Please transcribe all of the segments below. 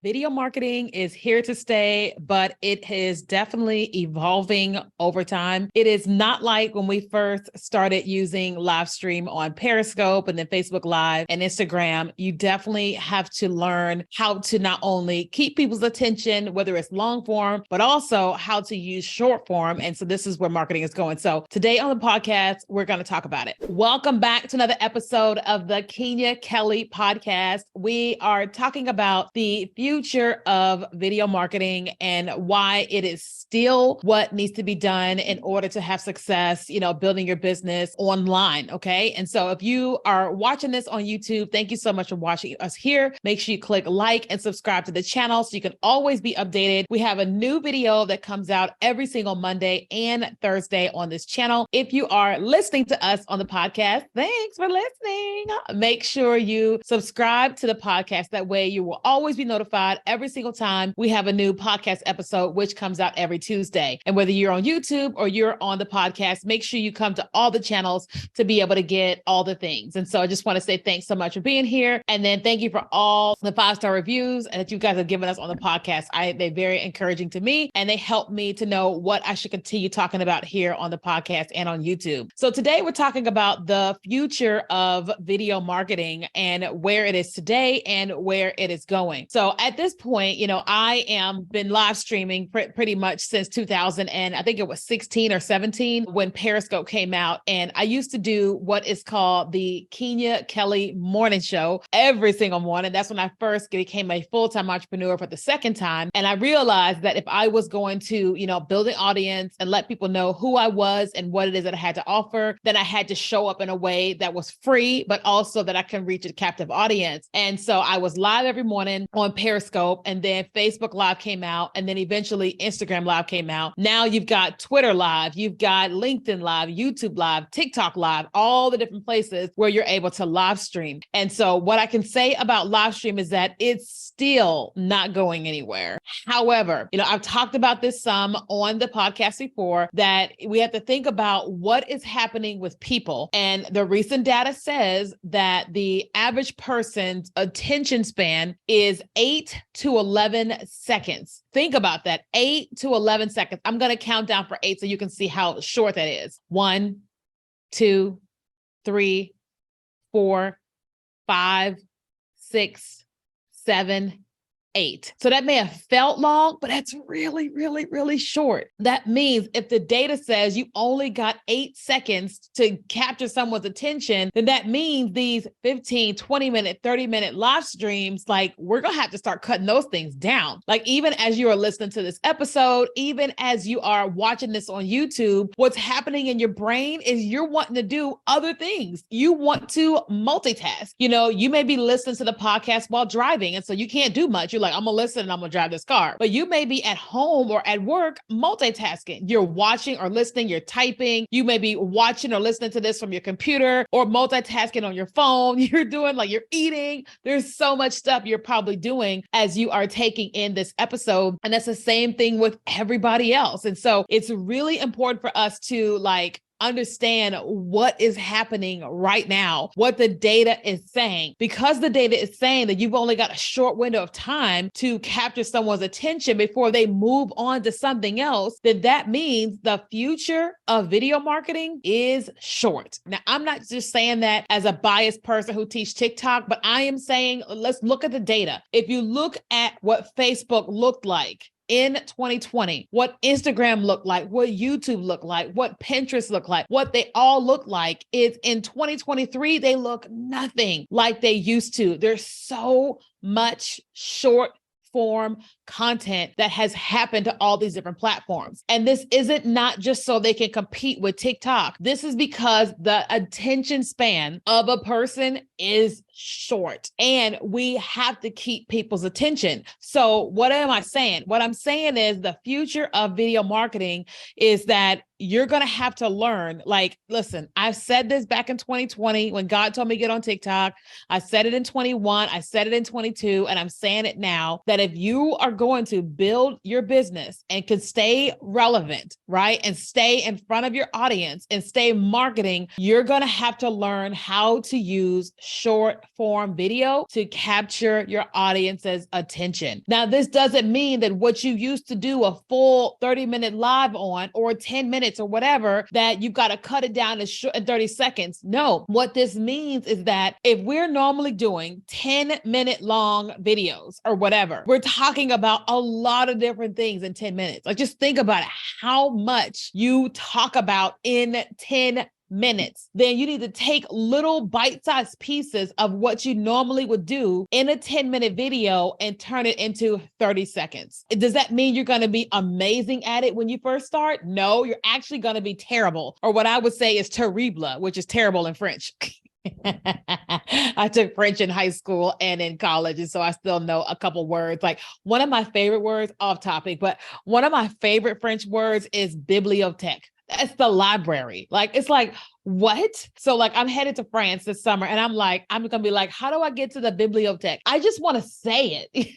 Video marketing is here to stay, but it is definitely evolving over time. It is not like when we first started using live stream on Periscope and then Facebook Live and Instagram. You definitely have to learn how to not only keep people's attention, whether it's long form, but also how to use short form. And so this is where marketing is going. So today on the podcast, we're going to talk about it. Welcome back to another episode of the Keenya Kelly podcast. We are talking about the future of video marketing and why it is still what needs to be done in order to have success, building your business online. Okay. And so if you are watching this on YouTube, thank you so much for watching us here. Make sure you click like and subscribe to the channel so you can always be updated. We have a new video that comes out every single Monday and Thursday on this channel. If you are listening to us on the podcast, thanks for listening. Make sure you subscribe to the podcast. That way you will always be notified every single time we have a new podcast episode, which comes out every Tuesday. And whether you're on YouTube or you're on the podcast, make sure you come to all the channels to be able to get all the things. And so I just want to say thanks so much for being here. And then thank you for all the 5-star reviews and that you guys have given us on the podcast. They're very encouraging to me and they help me to know what I should continue talking about here on the podcast and on YouTube. So today we're talking about the future of video marketing and where it is today and where it is going. So at this point, I am been live streaming pretty much since 2000. And I think it was 16 or 17 when Periscope came out. And I used to do what is called the Keenya Kelly morning show every single morning. That's when I first became a full-time entrepreneur for the second time. And I realized that if I was going to, build an audience and let people know who I was and what it is that I had to offer, then I had to show up in a way that was free, but also that I can reach a captive audience. And so I was live every morning on Periscope, and then Facebook Live came out, and then eventually Instagram Live came out. Now you've got Twitter Live, you've got LinkedIn Live, YouTube Live, TikTok Live, all the different places where you're able to live stream. And so what I can say about live stream is that it's still not going anywhere. However, I've talked about this some on the podcast before, that we have to think about what is happening with people. And the recent data says that the average person's attention span is 8 to 11 seconds. Think about that, 8 to 11 seconds. I'm going to count down for 8 so you can see how short that is. 1, 2, 3, 4, 5, 6, 7, 8. So that may have felt long, but that's really, really, really short. That means if the data says you only got 8 seconds to capture someone's attention, then that means these 15, 20-minute, 30-minute live streams, we're going to have to start cutting those things down. Even as you are listening to this episode, even as you are watching this on YouTube, what's happening in your brain is you're wanting to do other things. You want to multitask. You may be listening to the podcast while driving, and so you can't do much. You're like, I'm going to listen and I'm going to drive this car. But you may be at home or at work multitasking. You're watching or listening, you're typing. You may be watching or listening to this from your computer or multitasking on your phone. You're doing you're eating. There's so much stuff you're probably doing as you are taking in this episode. And that's the same thing with everybody else. And so it's really important for us to understand what is happening right now, what the data is saying, because the data is saying that you've only got a short window of time to capture someone's attention before they move on to something else, then that means the future of video marketing is short. Now, I'm not just saying that as a biased person who teaches TikTok, but I am saying, let's look at the data. If you look at what Facebook looked like in 2020, what Instagram looked like, what YouTube looked like, what Pinterest looked like, what they all look like, is in 2023, they look nothing like they used to. There's so much short form content that has happened to all these different platforms. And this isn't not just so they can compete with TikTok. This is because the attention span of a person is short and we have to keep people's attention. So what am I saying? What I'm saying is the future of video marketing is that you're going to have to learn, listen, I said this back in 2020 when God told me to get on TikTok. I said it in 21, I said it in 22, and I'm saying it now, that if you are going to build your business and can stay relevant, right? And stay in front of your audience and stay marketing, you're going to have to learn how to use short form video to capture your audience's attention. Now, this doesn't mean that what you used to do a full 30-minute live on or 10 minutes or whatever, that you've got to cut it down to 30 seconds. No, what this means is that if we're normally doing 10-minute long videos or whatever, we're talking about a lot of different things in 10 minutes. Like, just think about it, how much you talk about in 10 minutes. Then you need to take little bite-sized pieces of what you normally would do in a 10-minute video and turn it into 30 seconds. Does that mean you're going to be amazing at it when you first start? No, you're actually going to be terrible, or what I would say is terrible, which is terrible in French. I took French in high school and in college, and so I still know a couple words. Like, one of my favorite words, off topic, but one of my favorite French words is bibliothèque. That's the library. Like, it's like, what? So like, I'm headed to France this summer and I'm going to be like, how do I get to the bibliothèque? I just want to say it.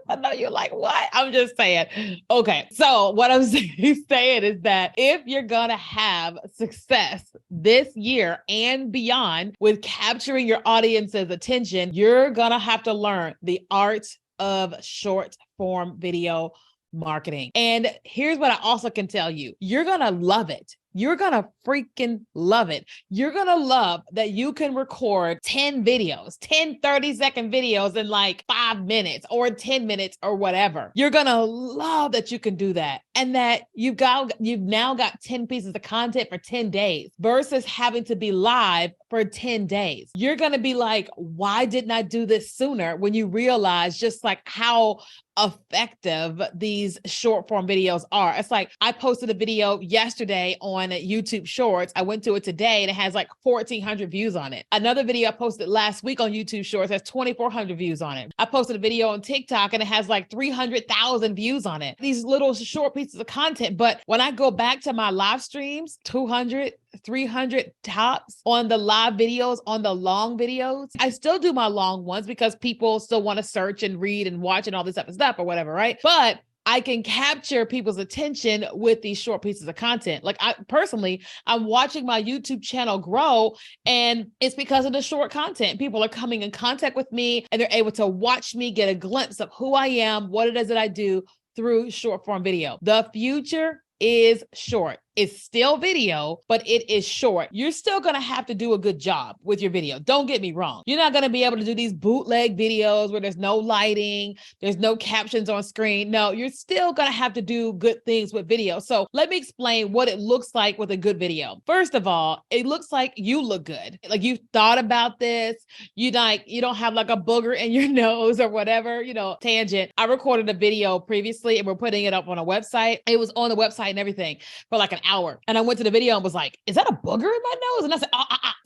I know you're like, what? I'm just saying. Okay. So what I'm saying is that if you're going to have success this year and beyond with capturing your audience's attention, you're going to have to learn the art of short form video marketing. And here's what I also can tell you. You're going to love it. You're going to freaking love it. You're going to love that you can record 10 videos, 10 30-second videos in like 5 minutes or 10 minutes or whatever. You're going to love that you can do that. And that you've now got 10 pieces of content for 10 days versus having to be live for 10 days. You're going to be like, why didn't I do this sooner? When you realize just like how effective these short form videos are. It's like, I posted a video yesterday on YouTube Shorts. I went to it today and it has like 1,400 views on it. Another video I posted last week on YouTube Shorts has 2,400 views on it. I posted a video on TikTok and it has like 300,000 views on it. These little short pieces of content. But when I go back to my live streams, 200, 300 tops on the live videos, on the long videos. I still do my long ones because people still want to search and read and watch and all this type of stuff or whatever, right? But I can capture people's attention with these short pieces of content. Like, I'm watching my YouTube channel grow, and it's because of the short content. People are coming in contact with me and they're able to watch me get a glimpse of who I am, what it is that I do through short form video. The future is short. It's still video, but it is short. You're still going to have to do a good job with your video. Don't get me wrong. You're not going to be able to do these bootleg videos where there's no lighting, there's no captions on screen. No, you're still going to have to do good things with video. So let me explain what it looks like with a good video. First of all, it looks like you look good. Like, you thought about this. You don't have like a booger in your nose or whatever, tangent. I recorded a video previously and we're putting it up on a website. It was on the website and everything for like an hour. And I went to the video and was like, is that a booger in my nose? And I said,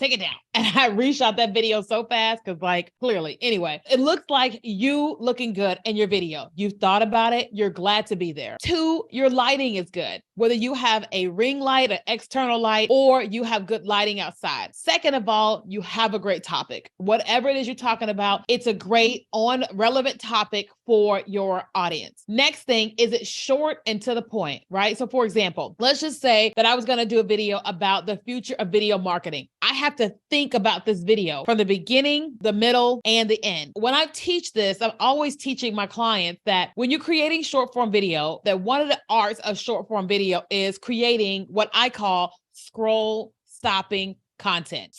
take it down. And I reshot that video so fast because, like, clearly. Anyway, it looks like you looking good in your video. You've thought about it. You're glad to be there. 2, your lighting is good. Whether you have a ring light, an external light, or you have good lighting outside. Second of all, you have a great topic. Whatever it is you're talking about, it's a great relevant topic for your audience. Next thing is it's short and to the point, right? So for example, let's just say that I was going to do a video about the future of video marketing. I have to think about this video from the beginning, the middle, and the end. When I teach this, I'm always teaching my clients that when you're creating short form video, that one of the arts of short form video is creating what I call scroll stopping content.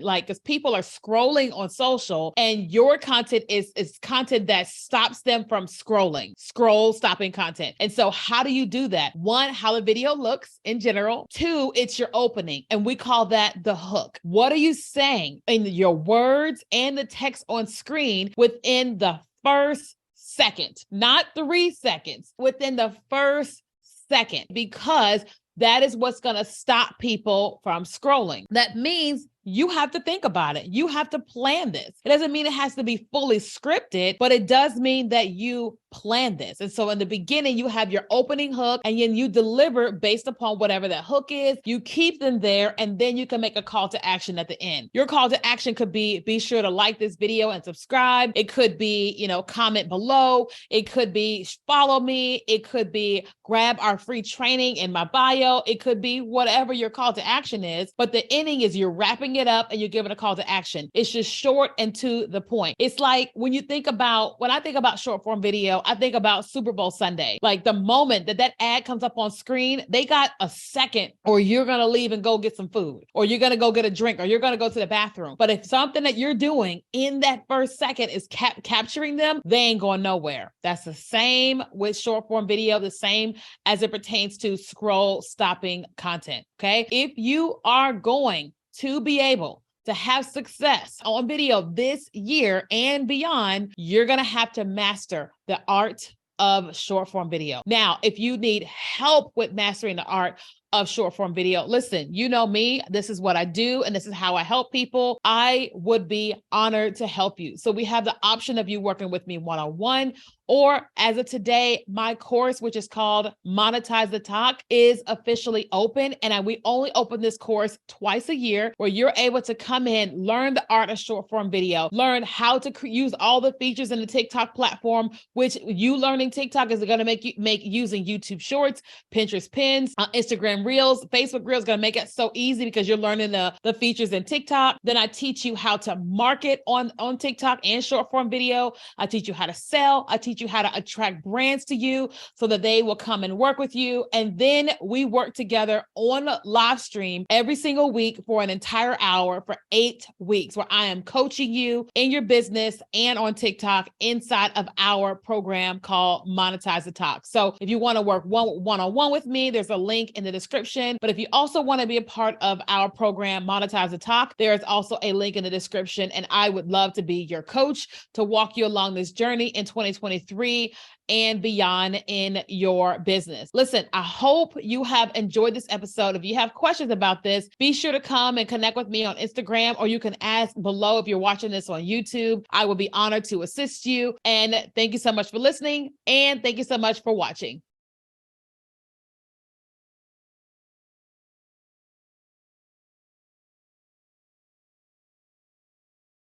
Like, because people are scrolling on social and your content is content that stops them from scroll stopping content. And so how do you do that? 1, how the video looks in general. 2, it's your opening. And we call that the hook. What are you saying in your words and the text on screen within the first second, not 3 seconds, within the first second, because that is what's going to stop people from scrolling. That means you have to think about it. You have to plan this. It doesn't mean it has to be fully scripted, but it does mean that you plan this. And so in the beginning, you have your opening hook and then you deliver based upon whatever that hook is. You keep them there and then you can make a call to action at the end. Your call to action could be sure to like this video and subscribe. It could be, comment below. It could be follow me. It could be grab our free training in my bio. It could be whatever your call to action is. But the ending is you're wrapping it up and you're giving a call to action. It's just short and to the point. It's like when I think about short form video, I think about Super Bowl Sunday. Like the moment that ad comes up on screen, they got a second, or you're going to leave and go get some food, or you're going to go get a drink, or you're going to go to the bathroom. But if something that you're doing in that first second is capturing them, they ain't going nowhere. That's the same with short form video, the same as it pertains to scroll stopping content. Okay. If you are going to be able to have success on video this year and beyond, you're going to have to master the art of short form video. Now, if you need help with mastering the art of short form video, listen, you know me, this is what I do, and this is how I help people. I would be honored to help you. So we have the option of you working with me one-on-one, or as of today, my course, which is called Monetize the Talk, is officially open. And we only open this course twice a year, where you're able to come in, learn the art of short form video, learn how to use all the features in the TikTok platform, which you learning TikTok is going to make using YouTube Shorts, Pinterest Pins, Instagram Reels, Facebook Reels, going to make it so easy because you're learning the features in TikTok. Then I teach you how to market on TikTok and short form video. I teach you how to sell. I teach you how to attract brands to you so that they will come and work with you. And then we work together on live stream every single week for an entire hour for 8 weeks, where I am coaching you in your business and on TikTok inside of our program called Monetize the Talk. So if you want to work one-on-one with me, there's a link in the description. But if you also want to be a part of our program, Monetize the Talk, there is also a link in the description. And I would love to be your coach to walk you along this journey in 2023 and beyond in your business. Listen, I hope you have enjoyed this episode. If you have questions about this, be sure to come and connect with me on Instagram, or you can ask below if you're watching this on YouTube. I will be honored to assist you. And thank you so much for listening. And thank you so much for watching.